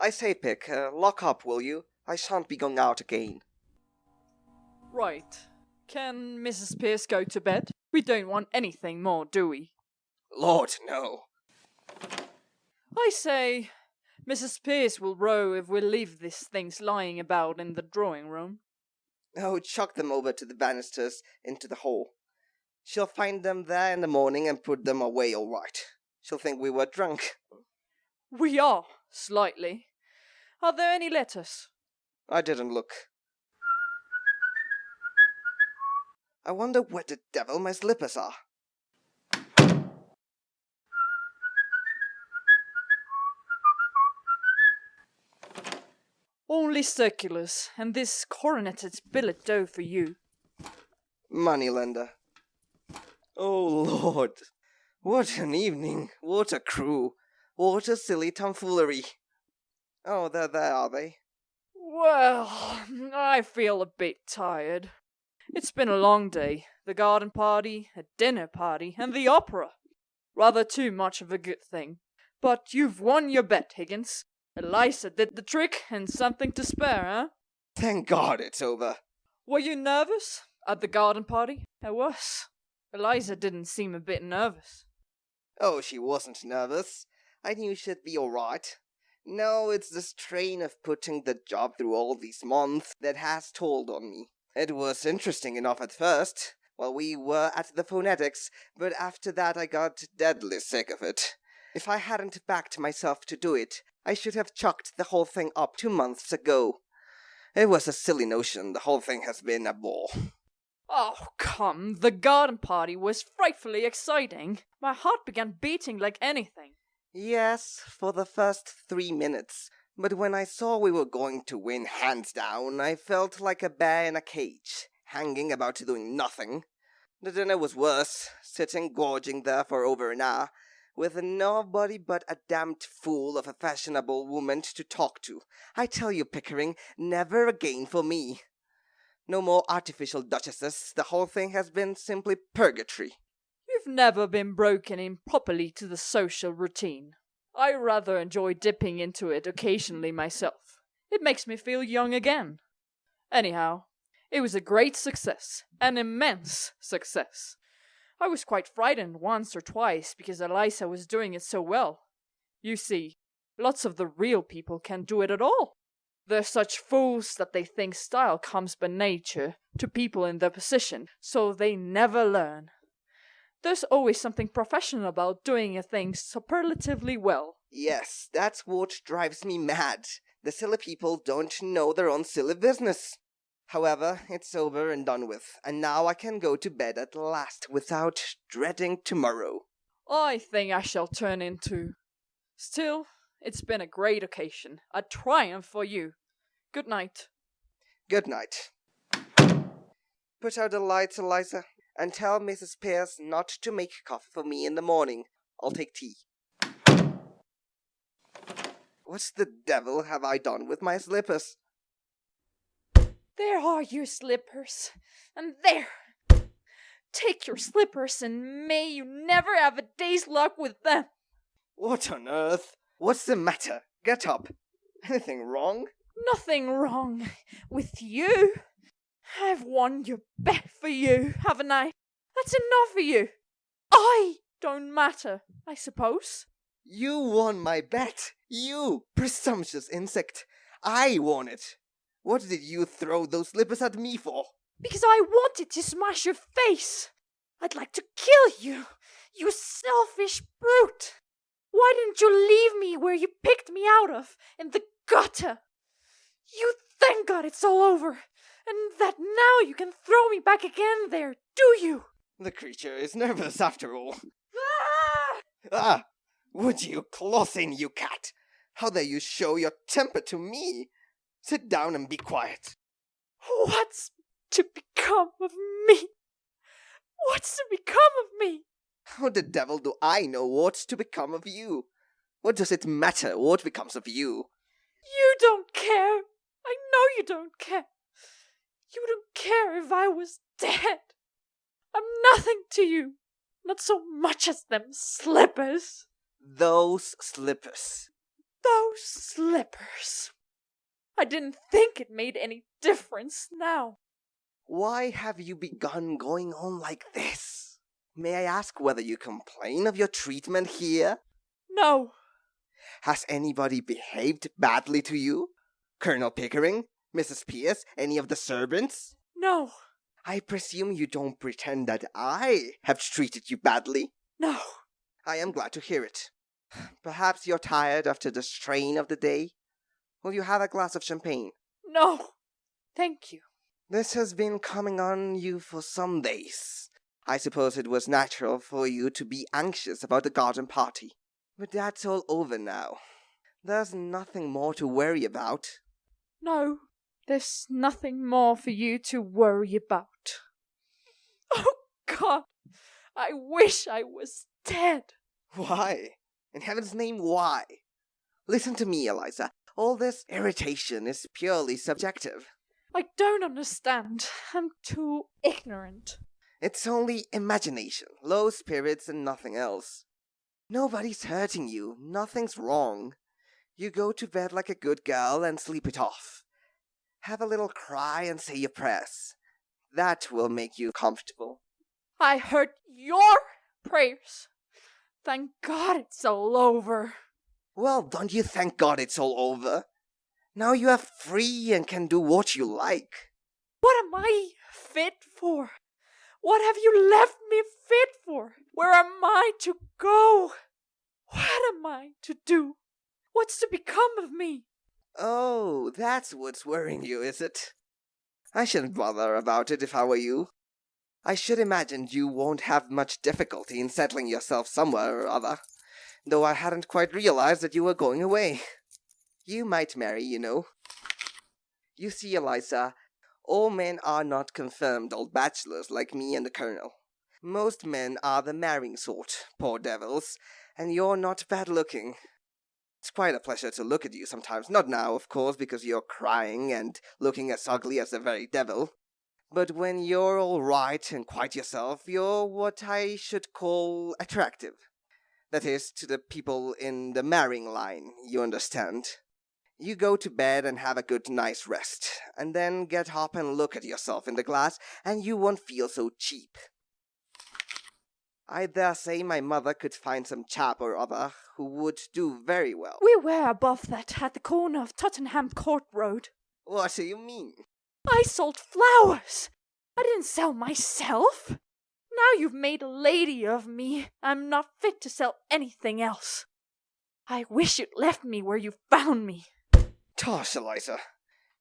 I say, Pick, lock up, will you? I shan't be going out again. Right. Can Mrs. Pierce go to bed? We don't want anything more, do we? Lord, no. I say, Mrs. Pierce will row if we leave these things lying about in the drawing room. Oh, chuck them over to the banisters into the hall. She'll find them there in the morning and put them away all right. She'll think we were drunk. We are, slightly. Are there any letters? I didn't look. I wonder where the devil my slippers are. Only circulars, and this coroneted billet dough for you. Moneylender. Oh, Lord. What an evening. What a crew. What a silly tomfoolery. Oh, there are they. Well, I feel a bit tired. It's been a long day. The garden party, a dinner party, and the opera. Rather too much of a good thing. But you've won your bet, Higgins. Eliza did the trick, and something to spare, huh? Thank God it's over. Were you nervous at the garden party? I was. Eliza didn't seem a bit nervous. Oh, she wasn't nervous. I knew she'd be all right. No, it's the strain of putting the job through all these months that has told on me. It was interesting enough at first, while we were at the phonetics, but after that I got deadly sick of it. If I hadn't backed myself to do it, I should have chucked the whole thing up 2 months ago. It was a silly notion. The whole thing has been a bore. Oh, come, the garden party was frightfully exciting. My heart began beating like anything. Yes, for the first 3 minutes. But when I saw we were going to win hands down, I felt like a bear in a cage, hanging about doing nothing. The dinner was worse, sitting gorging there for over an hour, with nobody but a damned fool of a fashionable woman to talk to. I tell you, Pickering, never again for me. No more artificial duchesses. The whole thing has been simply purgatory. You've never been broken in properly to the social routine. I rather enjoy dipping into it occasionally myself. It makes me feel young again. Anyhow, it was a great success, an immense success. I was quite frightened once or twice because Eliza was doing it so well. You see, lots of the real people can't do it at all. They're such fools that they think style comes by nature to people in their position, so they never learn. There's always something professional about doing a thing superlatively well. Yes, that's what drives me mad. The silly people don't know their own silly business. However, it's over and done with, and now I can go to bed at last without dreading tomorrow. I think I shall turn into. Still, it's been a great occasion, a triumph for you. Good night. Good night. Put out the lights, Eliza, and tell Mrs. Pierce not to make coffee for me in the morning. I'll take tea. What the devil have I done with my slippers? There are your slippers. And there. Take your slippers and may you never have a day's luck with them. What on earth? What's the matter? Get up. Anything wrong? Nothing wrong with you. I've won your bet for you, haven't I? That's enough for you. I don't matter, I suppose. You won my bet. You, presumptuous insect. I won it. What did you throw those slippers at me for? Because I wanted to smash your face. I'd like to kill you, you selfish brute. Why didn't you leave me where you picked me out of, in the gutter? You thank God it's all over, and that now you can throw me back again there, do you? The creature is nervous after all. Ah! Ah! Would you close in, you cat? How dare you show your temper to me? Sit down and be quiet. What's to become of me? What's to become of me? How the devil do I know what's to become of you? What does it matter what becomes of you? You don't care. I know you don't care. You don't care if I was dead. I'm nothing to you. Not so much as them slippers. Those slippers. Those slippers. I didn't think it made any difference now. Why have you begun going on like this? May I ask whether you complain of your treatment here? No. Has anybody behaved badly to you? Colonel Pickering? Mrs. Pierce? Any of the servants? No. I presume you don't pretend that I have treated you badly? No. I am glad to hear it. Perhaps you're tired after the strain of the day? Will you have a glass of champagne? No. Thank you. This has been coming on you for some days. I suppose it was natural for you to be anxious about the garden party. But that's all over now. There's nothing more to worry about. No, there's nothing more for you to worry about. Oh, God, I wish I was dead. Why? In heaven's name, why? Listen to me, Eliza. All this irritation is purely subjective. I don't understand. I'm too ignorant. It's only imagination, low spirits, and nothing else. Nobody's hurting you. Nothing's wrong. You go to bed like a good girl and sleep it off. Have a little cry and say your prayers. That will make you comfortable. I heard your prayers. Thank God it's all over. Well, don't you thank God it's all over? Now you are free and can do what you like. What am I fit for? What have you left me fit for? Where am I to go? What am I to do? What's to become of me? Oh, that's what's worrying you, is it? I shouldn't bother about it if I were you. I should imagine you won't have much difficulty in settling yourself somewhere or other, though I hadn't quite realized that you were going away. You might marry, you know. You see, Eliza, all men are not confirmed old bachelors like me and the Colonel. Most men are the marrying sort, poor devils, and you're not bad-looking. It's quite a pleasure to look at you sometimes. Not now, of course, because you're crying and looking as ugly as the very devil. But when you're all right and quite yourself, you're what I should call attractive. That is, to the people in the marrying line, you understand. You go to bed and have a good nice rest, and then get up and look at yourself in the glass, and you won't feel so cheap. I dare say my mother could find some chap or other who would do very well. We were above that at the corner of Tottenham Court Road. What do you mean? I sold flowers. I didn't sell myself. Now you've made a lady of me. I'm not fit to sell anything else. I wish you'd left me where you found me. Tosh, Eliza.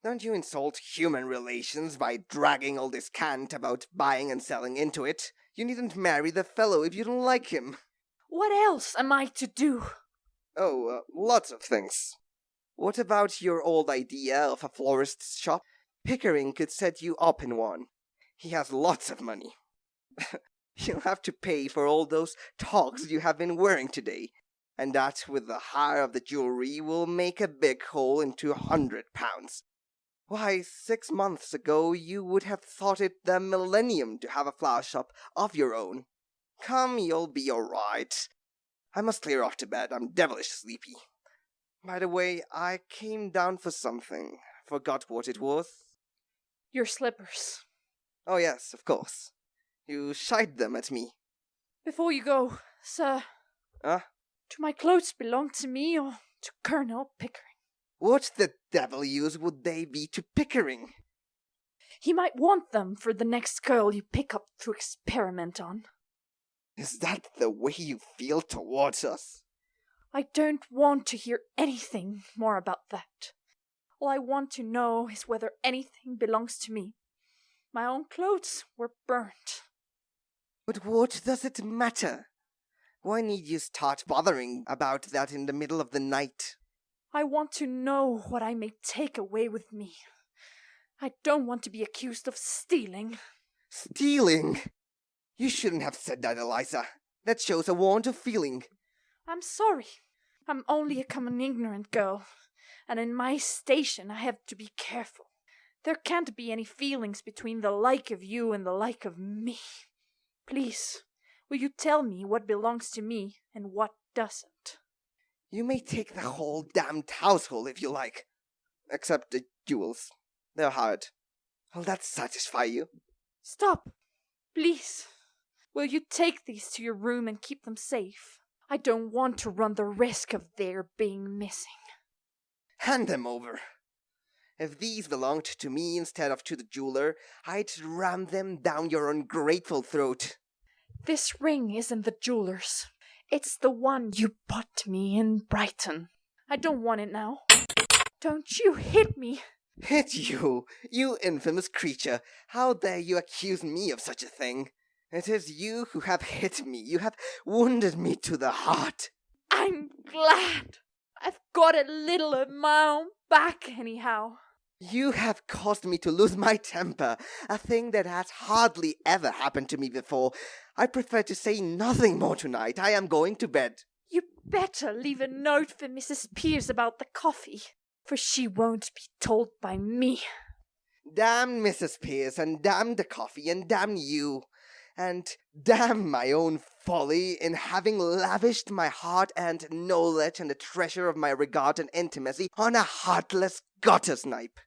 Don't you insult human relations by dragging all this cant about buying and selling into it. You needn't marry the fellow if you don't like him. What else am I to do? Oh, lots of things. What about your old idea of a florist's shop? Pickering could set you up in one. He has lots of money. You'll have to pay for all those togs you have been wearing today, and that with the hire of the jewelry will make a big hole into £100. Why, 6 months ago you would have thought it the millennium to have a flower shop of your own. Come, you'll be all right. I must clear off to bed. I'm devilish sleepy. By the way, I came down for something. Forgot what it was. Your slippers. Oh yes, of course. You shied them at me. Before you go, sir. Huh? Do my clothes belong to me or to Colonel Pickering? What the devil use would they be to Pickering? He might want them for the next girl you pick up to experiment on. Is that the way you feel towards us? I don't want to hear anything more about that. All I want to know is whether anything belongs to me. My own clothes were burnt. But what does it matter? Why need you start bothering about that in the middle of the night? I want to know what I may take away with me. I don't want to be accused of stealing. Stealing? You shouldn't have said that, Eliza. That shows a want of feeling. I'm sorry. I'm only a common ignorant girl, and in my station I have to be careful. There can't be any feelings between the like of you and the like of me. Please, will you tell me what belongs to me and what doesn't? You may take the whole damned household if you like. Except the jewels. They're hard. Will that satisfy you? Stop, please. Will you take these to your room and keep them safe? I don't want to run the risk of their being missing. Hand them over. If these belonged to me instead of to the jeweler, I'd ram them down your ungrateful throat. This ring isn't the jeweler's. It's the one you bought me in Brighton. I don't want it now. Don't you hit me. Hit you, you infamous creature. How dare you accuse me of such a thing? It is you who have hit me. You have wounded me to the heart. I'm glad. I've got a little of my own back anyhow. You have caused me to lose my temper, a thing that has hardly ever happened to me before. I prefer to say nothing more tonight. I am going to bed. You better leave a note for Mrs. Pierce about the coffee, for she won't be told by me. Damn Mrs. Pierce, and damn the coffee, and damn you. And damn my own folly in having lavished my heart-earned knowledge and the treasure of my regard and intimacy on a heartless gutter snipe.